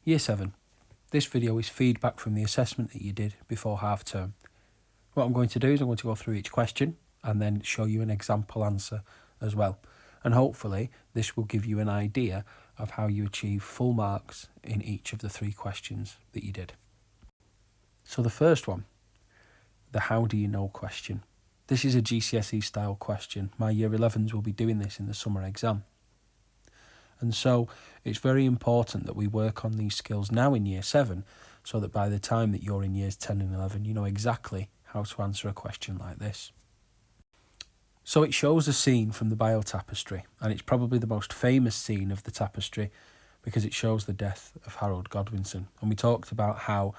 Year 7. This video is feedback from the assessment that you did before half term. What I'm going to do is I'm going to go through each question and then show you an example answer as well. And hopefully this will give you an idea of how you achieve full marks in each of the 3 questions that you did. So the first one, the how do you know question. This is a GCSE style question. My year 11s will be doing this in the summer exam. And so it's very important that we work on these skills now in year 7 so that by the time that you're in years 10 and 11, you know exactly how to answer a question like this. So it shows a scene from the Bio Tapestry, and it's probably the most famous scene of the tapestry because it shows the death of Harold Godwinson. And we talked about how,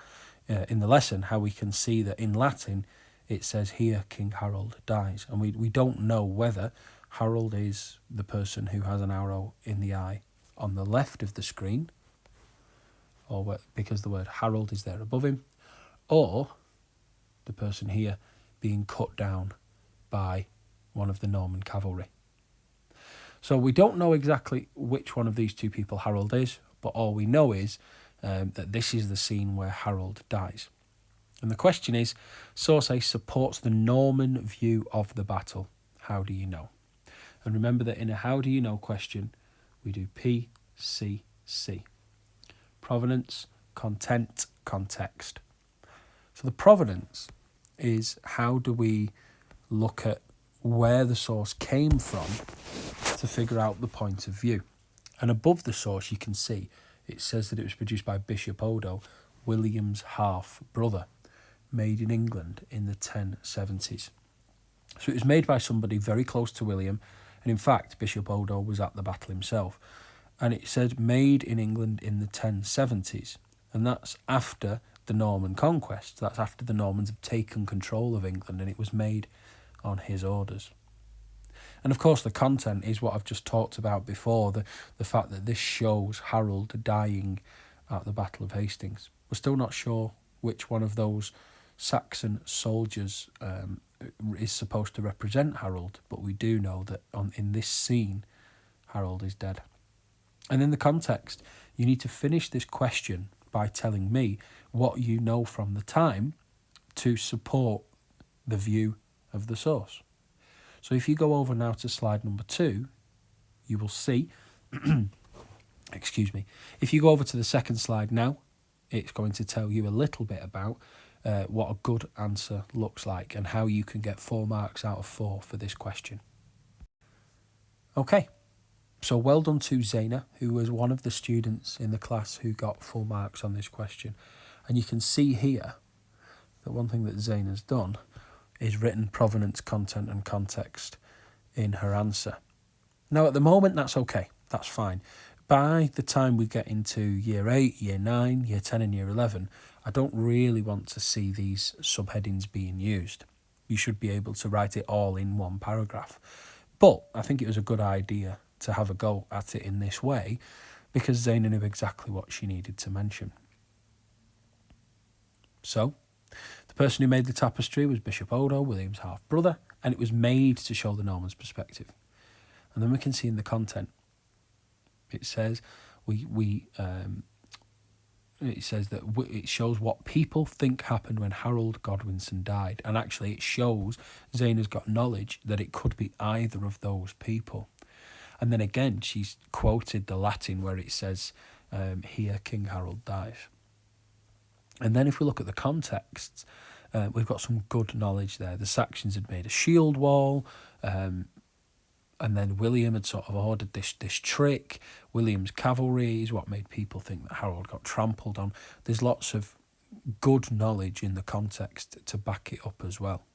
in the lesson, how we can see that in Latin it says, "Here King Harold dies." And we don't know whether Harold is the person who has an arrow in the eye on the left of the screen, or because the word Harold is there above him, or the person here being cut down by one of the Norman cavalry. So we don't know exactly which one of these 2 people Harold is, but all we know is that this is the scene where Harold dies. And the question is, source A supports the Norman view of the battle. How do you know? And remember that in a how do you know question, we do P, C, C. Provenance, content, context. So the provenance is how do we look at where the source came from to figure out the point of view. And above the source you can see it says that it was produced by Bishop Odo, William's half-brother, made in England in the 1070s. So it was made by somebody very close to William, and in fact Bishop Odo was at the battle himself. And it said made in England in the 1070s, and that's after the Norman conquest. That's after the Normans have taken control of England, and it was made on his orders. And of course the content is what I've just talked about before, the fact that this shows Harold dying at the Battle of Hastings. We're still not sure which one of those Saxon soldiers is supposed to represent Harold, but we do know that in this scene Harold is dead. And in the context, you need to finish this question by telling me what you know from the time to support the view of the source. So if you go over now to slide number 2, you will see, excuse me, if you go over to the second slide now, it's going to tell you a little bit about what a good answer looks like and how you can get 4 marks out of 4 for this question. Okay, so well done to Zaina, who was one of the students in the class who got 4 marks on this question. And you can see here that one thing that Zaina's done is written provenance, content and context in her answer. Now at the moment that's okay, that's fine. By the time we get into year 8, year 9, year 10 and year 11, I don't really want to see these subheadings being used. You should be able to write it all in one paragraph. But I think it was a good idea to have a go at it in this way because Zaina knew exactly what she needed to mention. So, the person who made the tapestry was Bishop Odo, William's half-brother, and it was made to show the Normans' perspective. And then we can see in the content, it says it says that it shows what people think happened when Harold Godwinson died, and actually it shows Zaina's got knowledge that it could be either of those people. And then again, she's quoted the Latin where it says, "Here King Harold dies." And then if we look at the contexts, we've got some good knowledge there. The Saxons had made a shield wall, and then William had sort of ordered this trick. William's cavalry is what made people think that Harold got trampled on. There's lots of good knowledge in the context to back it up as well.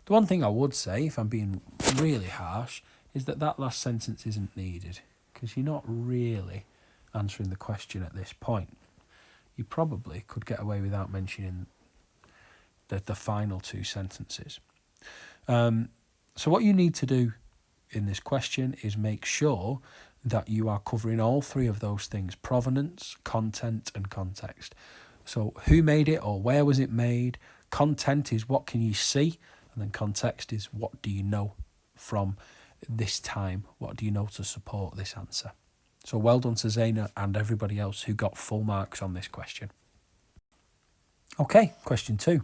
The one thing I would say, if I'm being really harsh, is that last sentence isn't needed because you're not really answering the question at this point. You probably could get away without mentioning the final 2 sentences. So what you need to do in this question is make sure that you are covering all 3 of those things: provenance, content and context. So who made it or where was it made? Content is what can you see? And then context is what do you know from this time? What do you know to support this answer? So well done to Zaina and everybody else who got full marks on this question. Okay, question 2.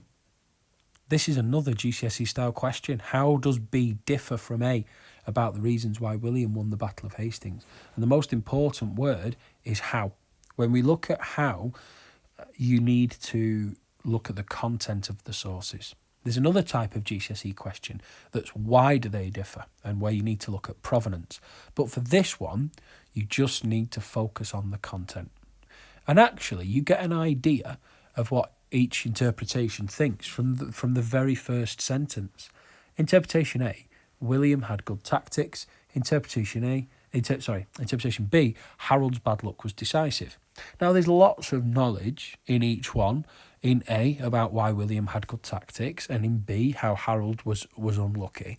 This is another GCSE style question. How does B differ from A about the reasons why William won the Battle of Hastings? And the most important word is how. When we look at how, you need to look at the content of the sources. There's another type of GCSE question that's why do they differ and where you need to look at provenance. But for this one, you just need to focus on the content. And actually, you get an idea of what each interpretation thinks from the very first sentence. Interpretation A, William had good tactics. Interpretation B, Harold's bad luck was decisive. Now, there's lots of knowledge in each one. In A, about why William had good tactics, and in B, how Harold was unlucky.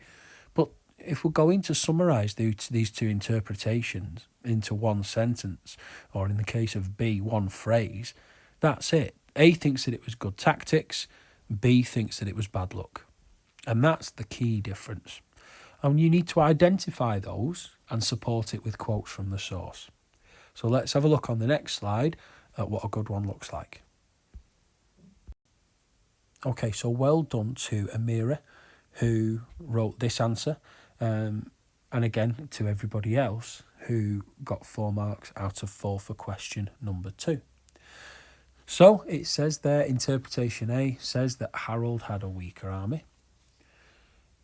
But if we're going to summarise these two interpretations into one sentence, or in the case of B, one phrase, that's it. A thinks that it was good tactics, B thinks that it was bad luck. And that's the key difference. And you need to identify those and support it with quotes from the source. So let's have a look on the next slide at what a good one looks like. Okay, so well done to Amira, who wrote this answer, and again to everybody else who got 4 marks out of 4 for question number 2. So it says there, interpretation A says that Harold had a weaker army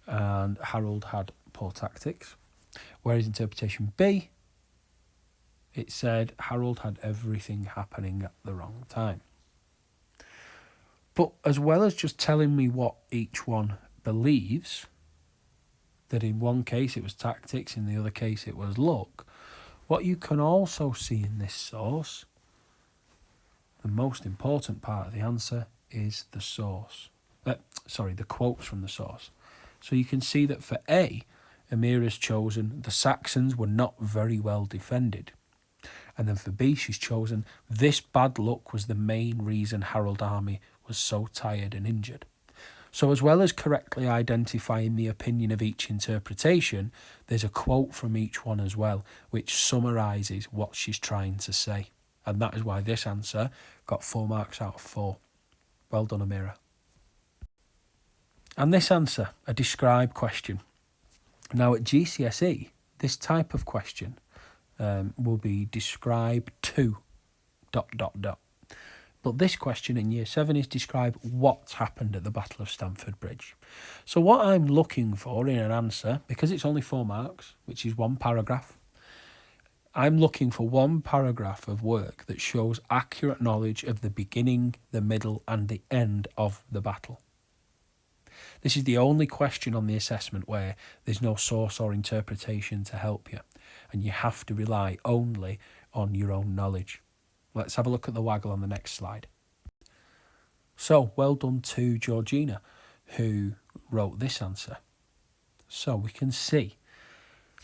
and Harold had poor tactics, whereas interpretation B, it said Harold had everything happening at the wrong time. But as well as just telling me what each one believes, that in one case it was tactics, in the other case it was luck, what you can also see in this source, the most important part of the answer is the source. The quotes from the source. So you can see that for A, Amira's chosen the Saxons were not very well defended. And then for B, she's chosen this bad luck was the main reason Harold's army was so tired and injured. So as well as correctly identifying the opinion of each interpretation, there's a quote from each one as well, which summarises what she's trying to say. And that is why this answer got 4 marks out of 4. Well done, Amira. And this answer, a describe question. Now at GCSE, this type of question will be describe to ... But this question in Year 7 is describe what happened at the Battle of Stamford Bridge. So what I'm looking for in an answer, because it's only 4 marks, which is 1 paragraph, I'm looking for 1 paragraph of work that shows accurate knowledge of the beginning, the middle and the end of the battle. This is the only question on the assessment where there's no source or interpretation to help you, and you have to rely only on your own knowledge. Let's have a look at the waggle on the next slide. So, well done to Georgina, who wrote this answer. So we can see.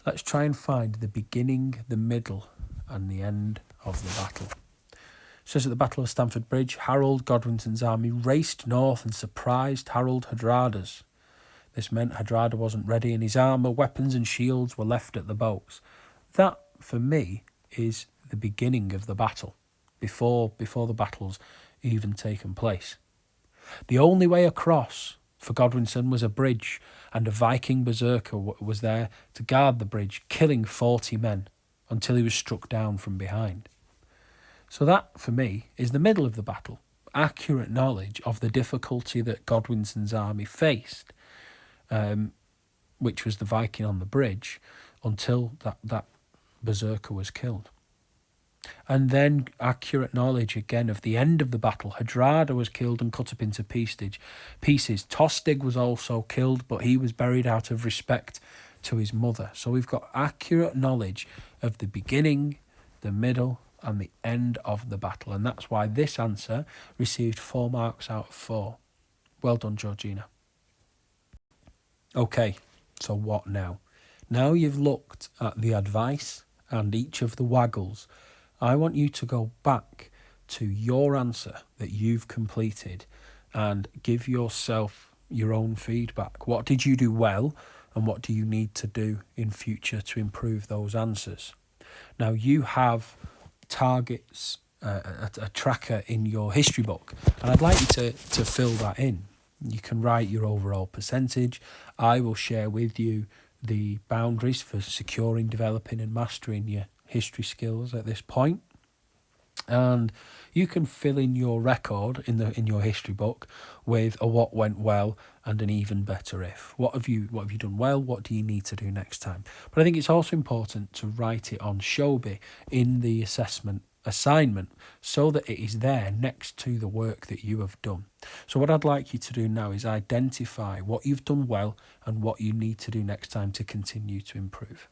Let's try and find the beginning, the middle and the end of the battle. It says at the Battle of Stamford Bridge, Harold Godwinson's army raced north and surprised Harold Hardrada's. This meant Hardrada wasn't ready and his armour, weapons and shields were left at the boats. That, for me, is the beginning of the battle, before the battle's even taken place. The only way across for Godwinson was a bridge, and a Viking berserker was there to guard the bridge, killing 40 men until he was struck down from behind. So that, for me, is the middle of the battle. Accurate knowledge of the difficulty that Godwinson's army faced, which was the Viking on the bridge, until that berserker was killed. And then accurate knowledge again of the end of the battle. Hardrada was killed and cut up into pieces. Tostig was also killed, but he was buried out of respect to his mother. So we've got accurate knowledge of the beginning, the middle and the end of the battle. And that's why this answer received 4 marks out of 4. Well done, Georgina. Okay, so what now? Now you've looked at the advice and each of the waggles, I want you to go back to your answer that you've completed and give yourself your own feedback. What did you do well and what do you need to do in future to improve those answers? Now, you have targets, a tracker in your history book, and I'd like you to fill that in. You can write your overall percentage. I will share with you the boundaries for securing, developing and mastering your history skills at this point. And you can fill in your record in your history book with a what went well and an even better if. What have you done well? What do you need to do next time? But I think it's also important to write it on Shobi in the assessment assignment so that it is there next to the work that you have done. So what I'd like you to do now is identify what you've done well and what you need to do next time to continue to improve.